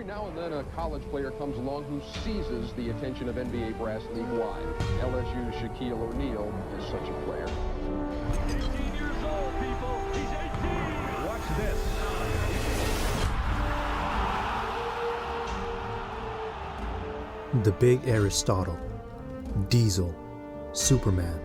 now and then a college player comes along who seizes the attention of NBA brass league-wide. LSU's Shaquille O'Neal is such a player. 18 years old, people. He's 18. Watch this. The Big Aristotle, Diesel, Superman.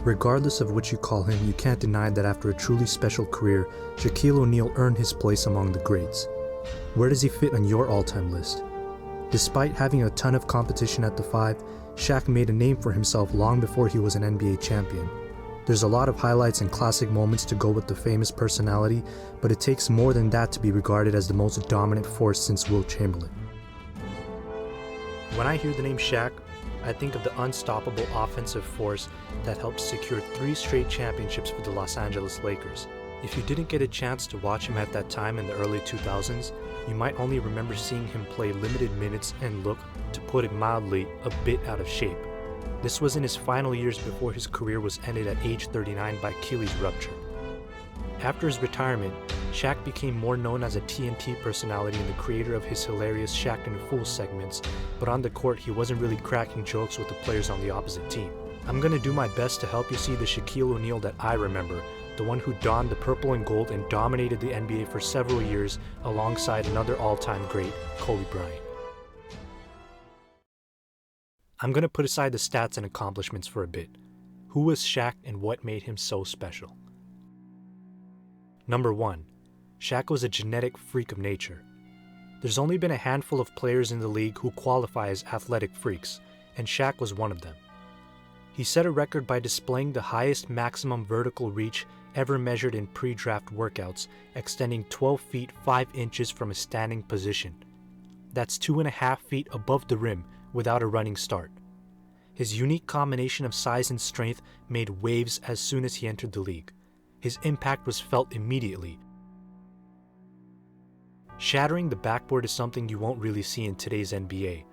Regardless of what you call him, you can't deny that after a truly special career, Shaquille O'Neal earned his place among the greats. Where does he fit on your all-time list? Despite having a ton of competition at the 5, Shaq made a name for himself long before he was an NBA champion. There's a lot of highlights and classic moments to go with the famous personality, but it takes more than that to be regarded as the most dominant force since Wilt Chamberlain. When I hear the name Shaq, I think of the unstoppable offensive force that helped secure 3 straight championships for the Los Angeles Lakers. If you didn't get a chance to watch him at that time in the early 2000s, you might only remember seeing him play limited minutes and look, to put it mildly, a bit out of shape. This was in his final years before his career was ended at age 39 by Achilles rupture. After his retirement, Shaq became more known as a TNT personality and the creator of his hilarious Shaq and Fool segments, but on the court he wasn't really cracking jokes with the players on the opposite team. I'm gonna do my best to help you see the Shaquille O'Neal that I remember, the one who donned the purple and gold and dominated the NBA for several years alongside another all-time great, Kobe Bryant. I'm gonna put aside the stats and accomplishments for a bit. Who was Shaq and what made him so special? Number 1. Shaq was a genetic freak of nature. There's only been a handful of players in the league who qualify as athletic freaks, and Shaq was one of them. He set a record by displaying the highest maximum vertical reach ever measured in pre-draft workouts, extending 12 feet 5 inches from a standing position. That's 2.5 feet above the rim without a running start. His unique combination of size and strength made waves as soon as he entered the league. His impact was felt immediately. Shattering the backboard is something you won't really see in today's NBA.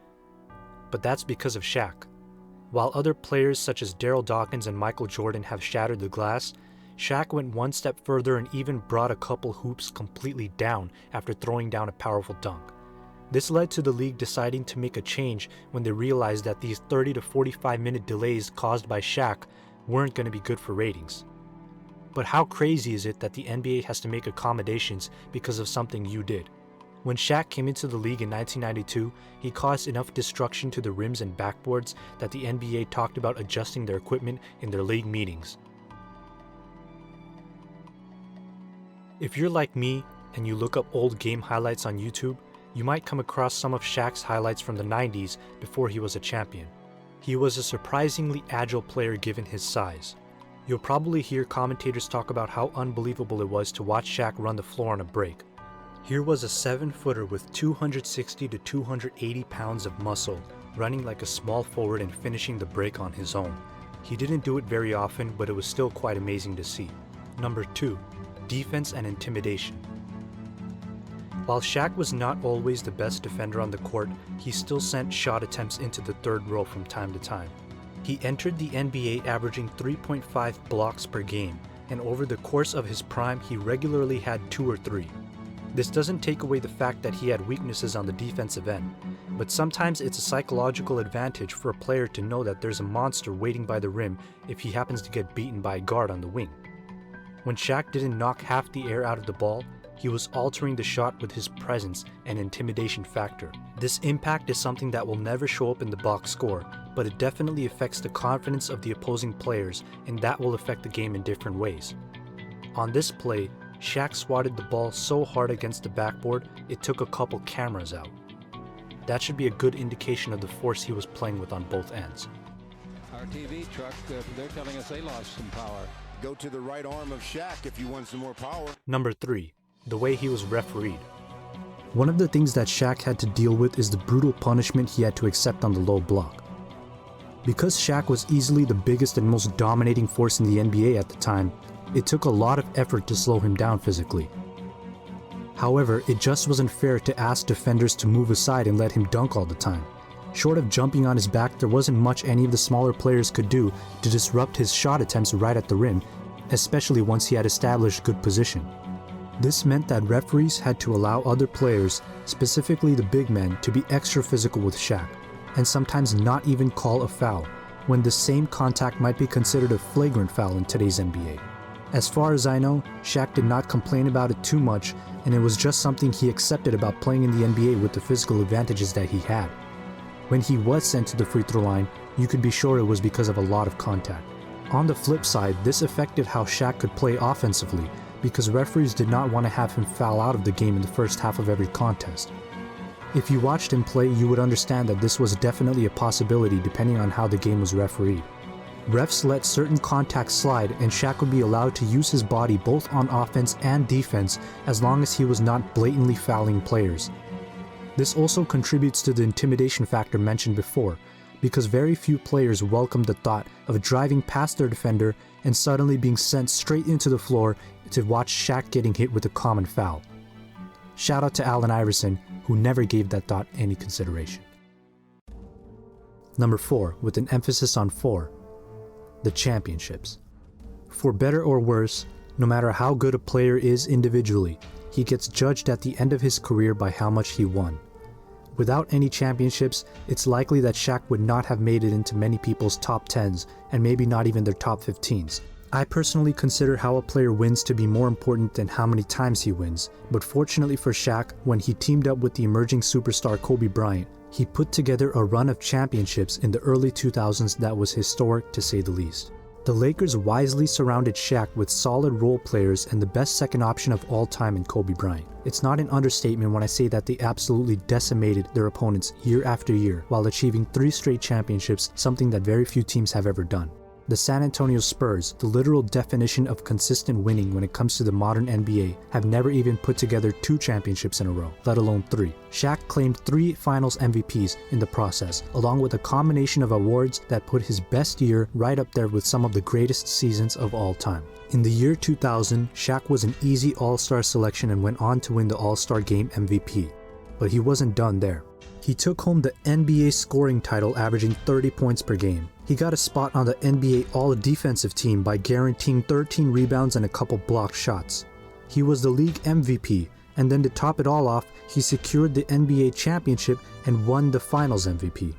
But that's because of Shaq. While other players such as Daryl Dawkins and Michael Jordan have shattered the glass, Shaq went one step further and even brought a couple hoops completely down after throwing down a powerful dunk. This led to the league deciding to make a change when they realized that these 30 to 45 minute delays caused by Shaq weren't going to be good for ratings. But how crazy is it that the NBA has to make accommodations because of something you did? When Shaq came into the league in 1992, he caused enough destruction to the rims and backboards that the NBA talked about adjusting their equipment in their league meetings. If you're like me and you look up old game highlights on YouTube, you might come across some of Shaq's highlights from the 90s before he was a champion. He was a surprisingly agile player given his size. You'll probably hear commentators talk about how unbelievable it was to watch Shaq run the floor on a break. Here was a 7-footer with 260 to 280 pounds of muscle, running like a small forward and finishing the break on his own. He didn't do it very often, but it was still quite amazing to see. Number 2. Defense and intimidation. While Shaq was not always the best defender on the court, he still sent shot attempts into the third row from time to time. He entered the NBA averaging 3.5 blocks per game, and over the course of his prime he regularly had 2 or 3. This doesn't take away the fact that he had weaknesses on the defensive end, but sometimes it's a psychological advantage for a player to know that there's a monster waiting by the rim if he happens to get beaten by a guard on the wing. When Shaq didn't knock half the air out of the ball, he was altering the shot with his presence and intimidation factor. This impact is something that will never show up in the box score, but it definitely affects the confidence of the opposing players, and that will affect the game in different ways. On this play, Shaq swatted the ball so hard against the backboard, it took a couple cameras out. That should be a good indication of the force he was playing with on both ends. Our TV truck, they're telling us they lost some power. Go to the right arm of Shaq if you want some more power. Number 3. The way he was refereed. One of the things that Shaq had to deal with is the brutal punishment he had to accept on the low block. Because Shaq was easily the biggest and most dominating force in the NBA at the time, it took a lot of effort to slow him down physically. However, it just wasn't fair to ask defenders to move aside and let him dunk all the time. Short of jumping on his back, there wasn't much any of the smaller players could do to disrupt his shot attempts right at the rim, especially once he had established good position. This meant that referees had to allow other players, specifically the big men, to be extra physical with Shaq, and sometimes not even call a foul, when the same contact might be considered a flagrant foul in today's NBA. As far as I know, Shaq did not complain about it too much, and it was just something he accepted about playing in the NBA with the physical advantages that he had. When he was sent to the free throw line, you could be sure it was because of a lot of contact. On the flip side, this affected how Shaq could play offensively, because referees did not want to have him foul out of the game in the first half of every contest. If you watched him play, you would understand that this was definitely a possibility depending on how the game was refereed. Refs let certain contacts slide, and Shaq would be allowed to use his body both on offense and defense as long as he was not blatantly fouling players. This also contributes to the intimidation factor mentioned before, because very few players welcome the thought of driving past their defender and suddenly being sent straight into the floor to watch Shaq getting hit with a common foul. Shout out to Allen Iverson, who never gave that thought any consideration. Number 4, with an emphasis on 4, the championships. For better or worse, no matter how good a player is individually, he gets judged at the end of his career by how much he won. Without any championships, it's likely that Shaq would not have made it into many people's top 10s and maybe not even their top 15s. I personally consider how a player wins to be more important than how many times he wins, but fortunately for Shaq, when he teamed up with the emerging superstar Kobe Bryant, he put together a run of championships in the early 2000s that was historic to say the least. The Lakers wisely surrounded Shaq with solid role players and the best second option of all time in Kobe Bryant. It's not an understatement when I say that they absolutely decimated their opponents year after year while achieving 3 straight championships, something that very few teams have ever done. The San Antonio Spurs, the literal definition of consistent winning when it comes to the modern NBA, have never even put together 2 championships in a row, let alone 3. Shaq claimed 3 Finals MVPs in the process, along with a combination of awards that put his best year right up there with some of the greatest seasons of all time. In the year 2000, Shaq was an easy All-Star selection and went on to win the All-Star Game MVP. But he wasn't done there. He took home the NBA scoring title, averaging 30 points per game. He got a spot on the NBA All-Defensive team by guaranteeing 13 rebounds and a couple blocked shots. He was the league MVP, and then to top it all off, he secured the NBA championship and won the Finals MVP.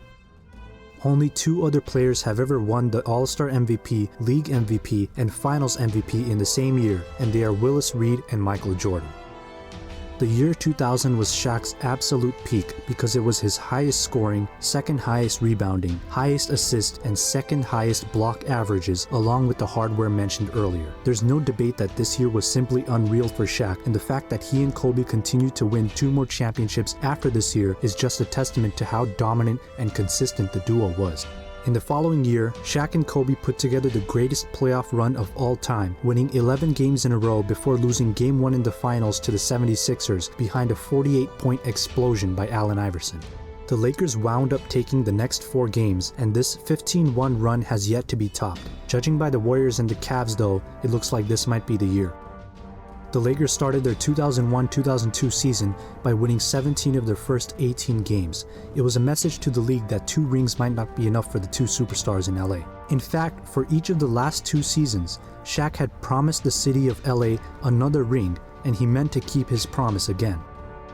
Only 2 other players have ever won the All-Star MVP, League MVP, and Finals MVP in the same year, and they are Willis Reed and Michael Jordan. The year 2000 was Shaq's absolute peak because it was his highest scoring, second highest rebounding, highest assist, and second highest block averages, along with the hardware mentioned earlier. There's no debate that this year was simply unreal for Shaq, and the fact that he and Kobe continued to win 2 more championships after this year is just a testament to how dominant and consistent the duo was. In the following year, Shaq and Kobe put together the greatest playoff run of all time, winning 11 games in a row before losing Game 1 in the finals to the 76ers behind a 48-point explosion by Allen Iverson. The Lakers wound up taking the next 4 games, and this 15-1 run has yet to be topped. Judging by the Warriors and the Cavs though, it looks like this might be the year. The Lakers started their 2001-2002 season by winning 17 of their first 18 games. It was a message to the league that 2 rings might not be enough for the 2 superstars in LA. In fact, for each of the last 2 seasons, Shaq had promised the city of LA another ring, and he meant to keep his promise again.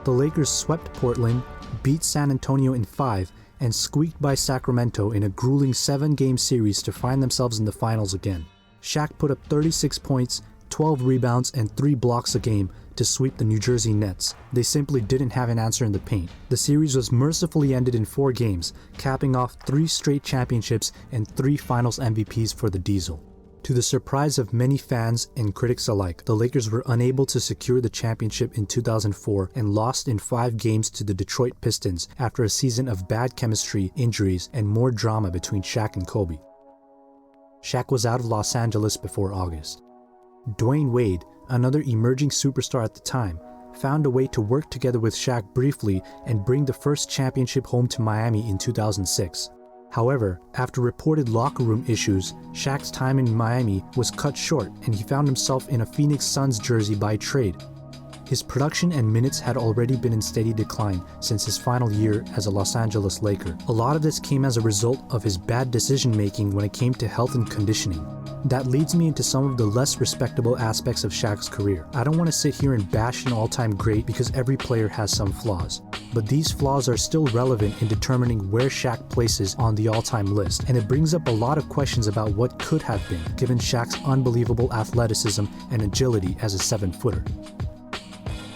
The Lakers swept Portland, beat San Antonio in 5, and squeaked by Sacramento in a grueling 7-game series to find themselves in the finals again. Shaq put up 36 points, 12 rebounds, and 3 blocks a game to sweep the New Jersey Nets. They simply didn't have an answer in the paint. The series was mercifully ended in 4 games, capping off 3 straight championships and 3 Finals MVPs for the Diesel. To the surprise of many fans and critics alike, the Lakers were unable to secure the championship in 2004 and lost in 5 games to the Detroit Pistons after a season of bad chemistry, injuries, and more drama between Shaq and Kobe. Shaq was out of Los Angeles before August. Dwayne Wade, another emerging superstar at the time, found a way to work together with Shaq briefly and bring the first championship home to Miami in 2006. However, after reported locker room issues, Shaq's time in Miami was cut short and he found himself in a Phoenix Suns jersey by trade. His production and minutes had already been in steady decline since his final year as a Los Angeles Laker. A lot of this came as a result of his bad decision making when it came to health and conditioning. That leads me into some of the less respectable aspects of Shaq's career. I don't want to sit here and bash an all-time great because every player has some flaws. But these flaws are still relevant in determining where Shaq places on the all-time list, and it brings up a lot of questions about what could have been, given Shaq's unbelievable athleticism and agility as a 7-footer.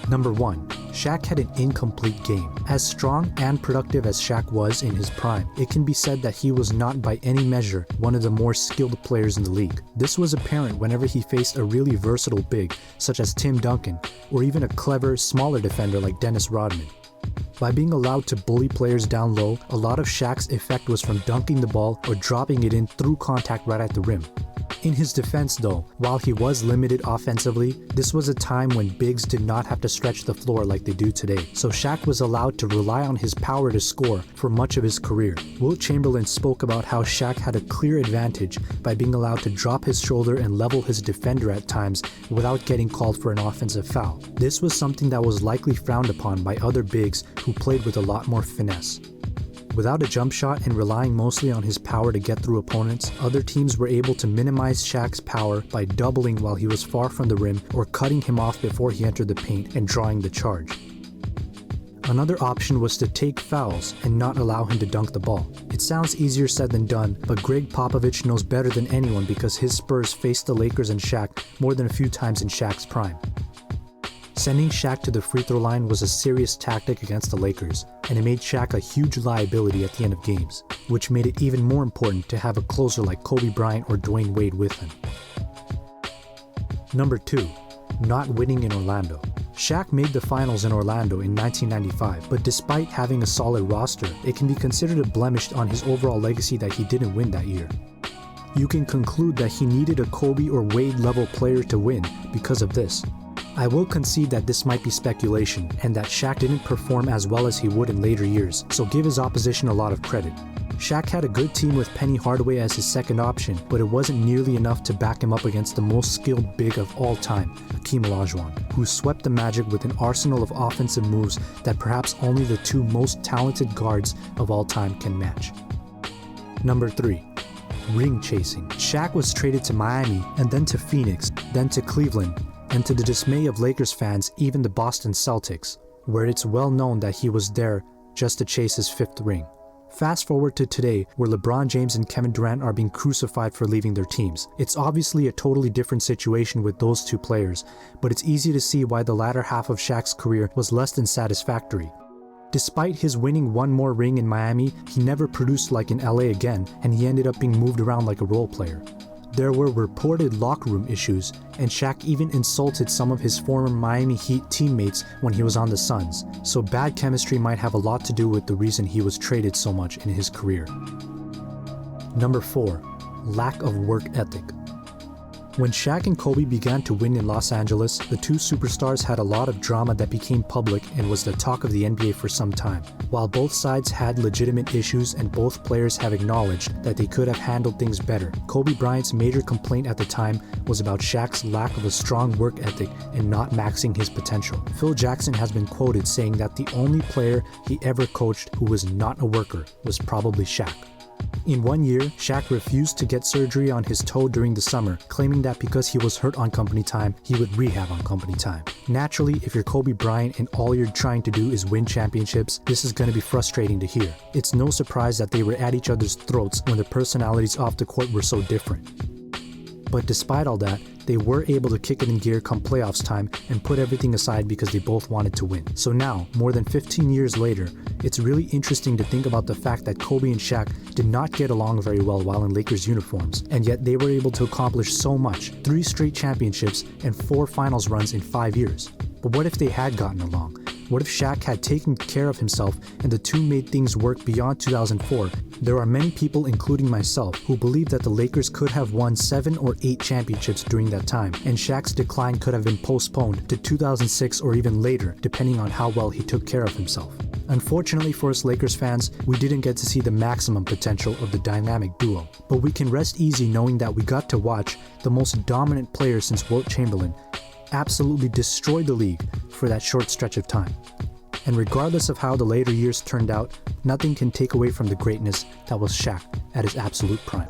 Number 1. Shaq had an incomplete game. As strong and productive as Shaq was in his prime, it can be said that he was not by any measure one of the more skilled players in the league. This was apparent whenever he faced a really versatile big, such as Tim Duncan, or even a clever, smaller defender like Dennis Rodman. By being allowed to bully players down low, a lot of Shaq's effect was from dunking the ball or dropping it in through contact right at the rim. In his defense though, while he was limited offensively, this was a time when bigs did not have to stretch the floor like they do today, so Shaq was allowed to rely on his power to score for much of his career. Wilt Chamberlain spoke about how Shaq had a clear advantage by being allowed to drop his shoulder and level his defender at times without getting called for an offensive foul. This was something that was likely frowned upon by other bigs who played with a lot more finesse. Without a jump shot and relying mostly on his power to get through opponents, other teams were able to minimize Shaq's power by doubling while he was far from the rim or cutting him off before he entered the paint and drawing the charge. Another option was to take fouls and not allow him to dunk the ball. It sounds easier said than done, but Greg Popovich knows better than anyone because his Spurs faced the Lakers and Shaq more than a few times in Shaq's prime. Sending Shaq to the free throw line was a serious tactic against the Lakers, and it made Shaq a huge liability at the end of games, which made it even more important to have a closer like Kobe Bryant or Dwayne Wade with him. Number 2. Not winning in Orlando. Shaq made the finals in Orlando in 1995, but despite having a solid roster, it can be considered a blemish on his overall legacy that he didn't win that year. You can conclude that he needed a Kobe or Wade level player to win because of this. I will concede that this might be speculation and that Shaq didn't perform as well as he would in later years, so give his opposition a lot of credit. Shaq had a good team with Penny Hardaway as his second option, but it wasn't nearly enough to back him up against the most skilled big of all time, Hakeem Olajuwon, who swept the Magic with an arsenal of offensive moves that perhaps only the two most talented guards of all time can match. Number 3. Ring chasing. Shaq was traded to Miami and then to Phoenix, then to Cleveland, and to the dismay of Lakers fans, even the Boston Celtics, where it's well known that he was there just to chase his 5th ring. Fast forward to today, where LeBron James and Kevin Durant are being crucified for leaving their teams. It's obviously a totally different situation with those two players, but it's easy to see why the latter half of Shaq's career was less than satisfactory. Despite his winning one more ring in Miami, he never produced like in LA again, and he ended up being moved around like a role player. There were reported locker room issues, and Shaq even insulted some of his former Miami Heat teammates when he was on the Suns, so bad chemistry might have a lot to do with the reason he was traded so much in his career. Number 4. Lack of work ethic. When Shaq and Kobe began to win in Los Angeles, the two superstars had a lot of drama that became public and was the talk of the NBA for some time. While both sides had legitimate issues and both players have acknowledged that they could have handled things better, Kobe Bryant's major complaint at the time was about Shaq's lack of a strong work ethic and not maxing his potential. Phil Jackson has been quoted saying that the only player he ever coached who was not a worker was probably Shaq. In one year, Shaq refused to get surgery on his toe during the summer, claiming that because he was hurt on company time, he would rehab on company time. Naturally, if you're Kobe Bryant and all you're trying to do is win championships, this is going to be frustrating to hear. It's no surprise that they were at each other's throats when their personalities off the court were so different. But despite all that, they were able to kick it in gear come playoffs time and put everything aside because they both wanted to win. So now, more than 15 years later, it's really interesting to think about the fact that Kobe and Shaq did not get along very well while in Lakers uniforms, and yet they were able to accomplish so much, 3 straight championships and 4 finals runs in 5 years. But what if they had gotten along? What if Shaq had taken care of himself and the two made things work beyond 2004? There are many people, including myself, who believe that the Lakers could have won 7 or 8 championships during that time, and Shaq's decline could have been postponed to 2006 or even later, depending on how well he took care of himself. Unfortunately for us Lakers fans, we didn't get to see the maximum potential of the dynamic duo, but we can rest easy knowing that we got to watch the most dominant player since Wilt Chamberlain absolutely destroy the league for that short stretch of time. And regardless of how the later years turned out, nothing can take away from the greatness that was Shaq at his absolute prime.